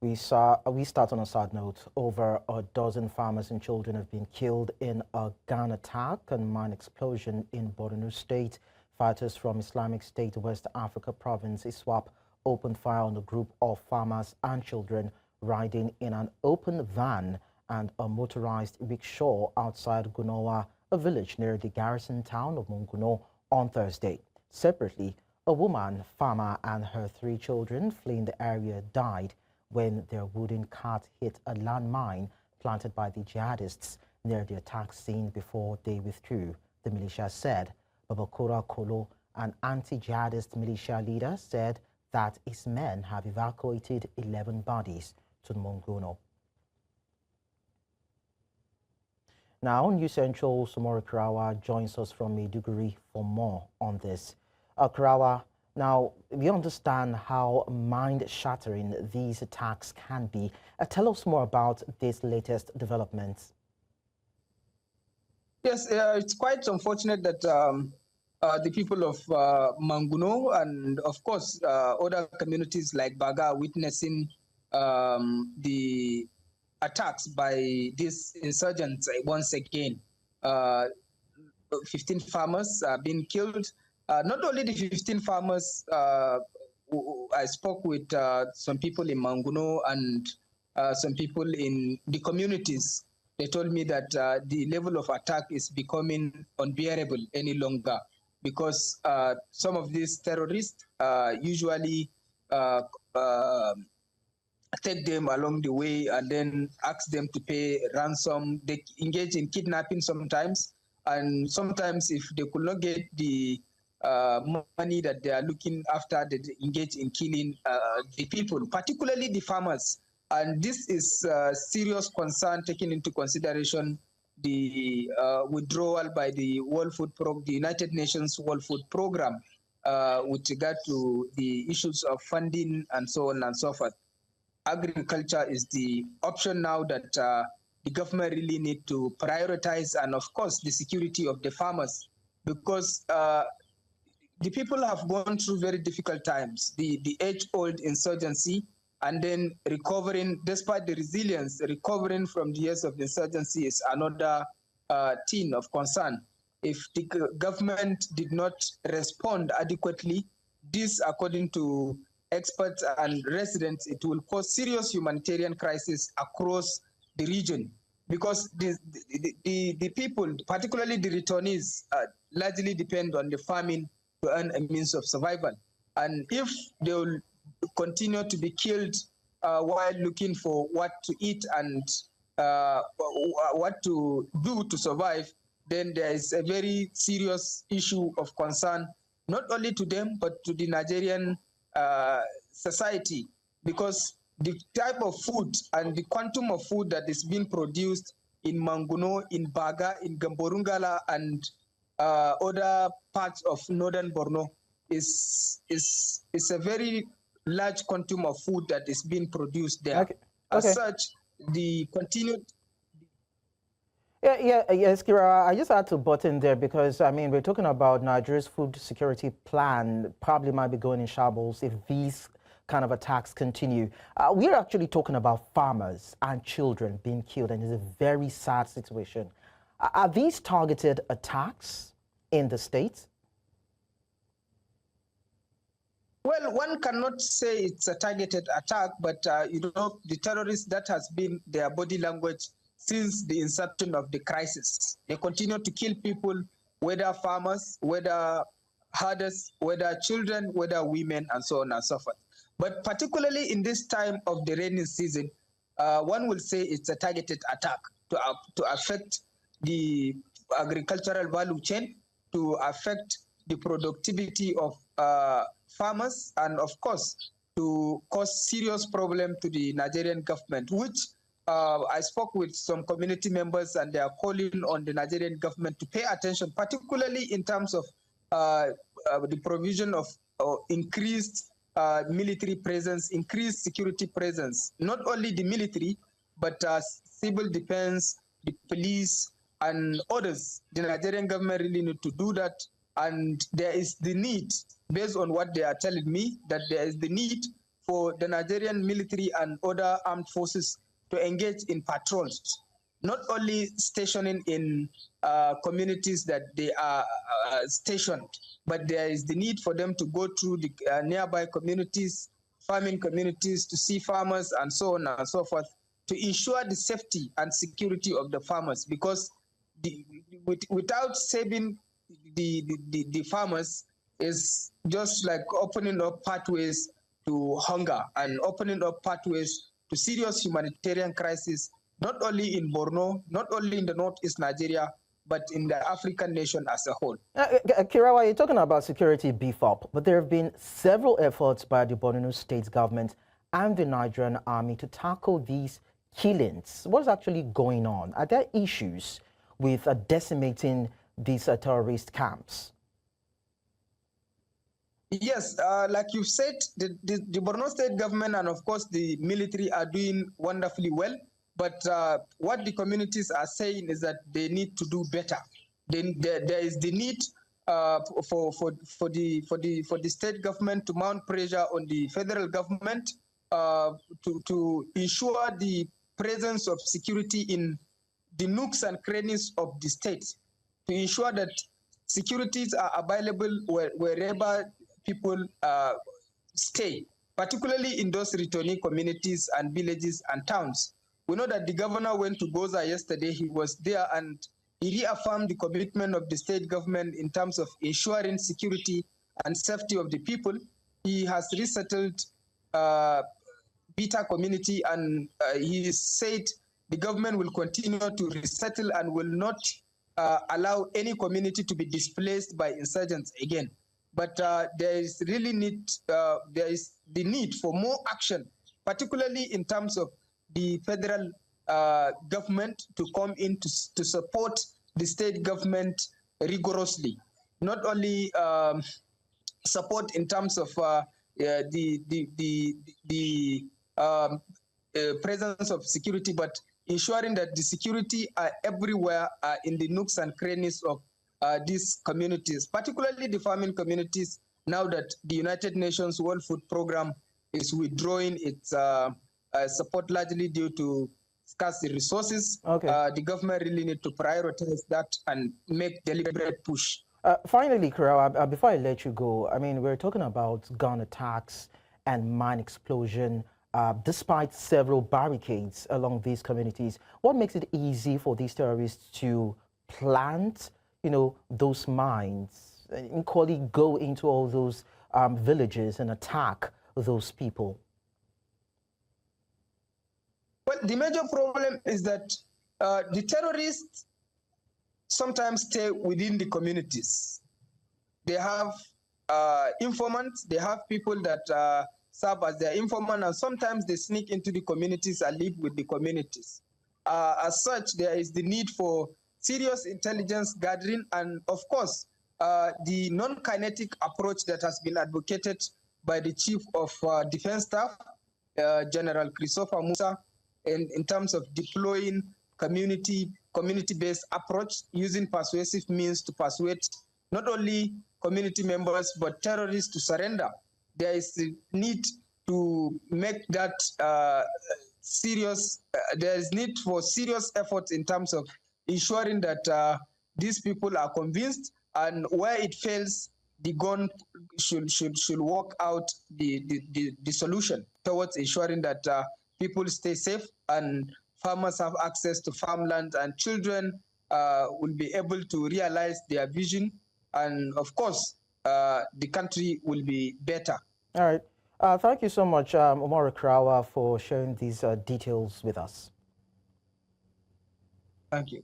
We start on a sad note. Over a dozen farmers and children have been killed in a gun attack and mine explosion in Borno State. Fighters from Islamic State West Africa province ISWAP opened fire on a group of farmers and children riding in an open van and a motorized rickshaw outside Gurnowa, a village near the garrison town of Monguno, on Thursday. Separately, a woman, farmer, and her 3 children fleeing the area died when their wooden cart hit a landmine planted by the jihadists near the attack scene before they withdrew, the militia said. Babakura Kolo, an anti-jihadist militia leader, said that his men have evacuated 11 bodies to Monguno. Now, News Central Umaru Kirawa joins us from Maiduguri for more on this. Kirawa, now, we understand how mind-shattering these attacks can be. Tell us more about this latest developments. Yes, it's quite unfortunate that the people of Monguno and, of course, other communities like Baga are witnessing the attacks by these insurgents once again. 15 farmers are being killed. Not only the 15 farmers, I spoke with some people in Monguno and some people in the communities. They told me that the level of attack is becoming unbearable any longer because some of these terrorists usually take them along the way and then ask them to pay ransom. They engage in kidnapping sometimes, and sometimes if they could not get the money that they are looking after, they engage in killing the people, particularly the farmers. And this is a serious concern, taking into consideration the withdrawal by the the United Nations World Food Program with regard to the issues of funding and so on and so forth. Agriculture is the option now that the government really need to prioritize, and of course the security of the farmers, because the people have gone through very difficult times, the age-old insurgency, and then recovering, despite the resilience, recovering from the years of insurgency is another thing of concern. If the government did not respond adequately, this, according to experts and residents, it will cause serious humanitarian crisis across the region, because the people, particularly the returnees, largely depend on the farming to earn a means of survival. And if they will continue to be killed while looking for what to eat and what to do to survive, then there is a very serious issue of concern, not only to them, but to the Nigerian society, because the type of food and the quantum of food that is being produced in Monguno, in Baga, in Gamborungala, and other parts of northern Borno is a very large quantum of food that is being produced there. Okay. As such, the continued... Yes, Kira, I just had to butt in there because, I mean, we're talking about Nigeria's food security plan probably might be going in shambles if these kind of attacks continue. We're actually talking about farmers and children being killed, and it's a very sad situation. Are these targeted attacks in the state? Well, one cannot say it's a targeted attack, but you know, the terrorists, that has been their body language since the inception of the crisis. They continue to kill people, whether farmers, whether herders, whether children, whether women, and so on and so forth. But particularly in this time of the rainy season, one will say it's a targeted attack to affect the agricultural value chain, to affect the productivity of farmers, and of course, to cause serious problem to the Nigerian government, which I spoke with some community members, and they are calling on the Nigerian government to pay attention, particularly in terms of the provision of increased military presence, increased security presence, not only the military, but civil defense, the police, and others. The Nigerian government really need to do that, and there is the need, based on what they are telling me, that there is the need for the Nigerian military and other armed forces to engage in patrols, not only stationing in communities that they are stationed, but there is the need for them to go through the nearby communities, farming communities, to see farmers and so on and so forth, to ensure the safety and security of the farmers, because without saving the farmers is just like opening up pathways to hunger and opening up pathways to serious humanitarian crisis, not only in Borno, not only in the northeast Nigeria, but in the African nation as a whole. Kirawa, you're talking about security beef up, but there have been several efforts by the Borno State government and the Nigerian army to tackle these killings. What's actually going on? Are there issues with decimating these terrorist camps? Yes, like you said, the Borno State government and of course the military are doing wonderfully well. But what the communities are saying is that they need to do better. There is the need for the state government to mount pressure on the federal government to ensure the presence of security in the nooks and crannies of the state, to ensure that securities are available wherever people stay, particularly in those returning communities and villages and towns. We know that the governor went to Goza yesterday. He was there and he reaffirmed the commitment of the state government in terms of ensuring security and safety of the people. He has resettled Bita community, and he said the government will continue to resettle and will not allow any community to be displaced by insurgents again. But there is the need for more action, particularly in terms of the federal government to come in to support the state government rigorously. Not only support in terms of the presence of security, but ensuring that the security are everywhere in the nooks and crannies of these communities, particularly the farming communities, now that the United Nations World Food Program is withdrawing its support largely due to scarce resources. Okay. The government really need to prioritize that and make deliberate push. Finally, Kirawa, before I let you go, I mean, we're talking about gun attacks and mine explosion, despite several barricades along these communities. What makes it easy for these terrorists to plant, those mines and equally go into all those villages and attack those people? Well, the major problem is that the terrorists sometimes stay within the communities. They have informants, they have people that serve as their informant, and sometimes they sneak into the communities and live with the communities. As such, there is the need for serious intelligence gathering and, of course, the non-kinetic approach that has been advocated by the Chief of Defense Staff, General Christopher Musa, in terms of deploying community-based approach, using persuasive means to persuade not only community members but terrorists to surrender. There is the need to make that serious. There is need for serious efforts in terms of ensuring that these people are convinced, and where it fails, the gun should work out the solution towards ensuring that people stay safe and farmers have access to farmland, and children will be able to realize their vision, and of course the country will be better. All right. Thank you so much, Umaru Kirawa, for sharing these details with us. Thank you.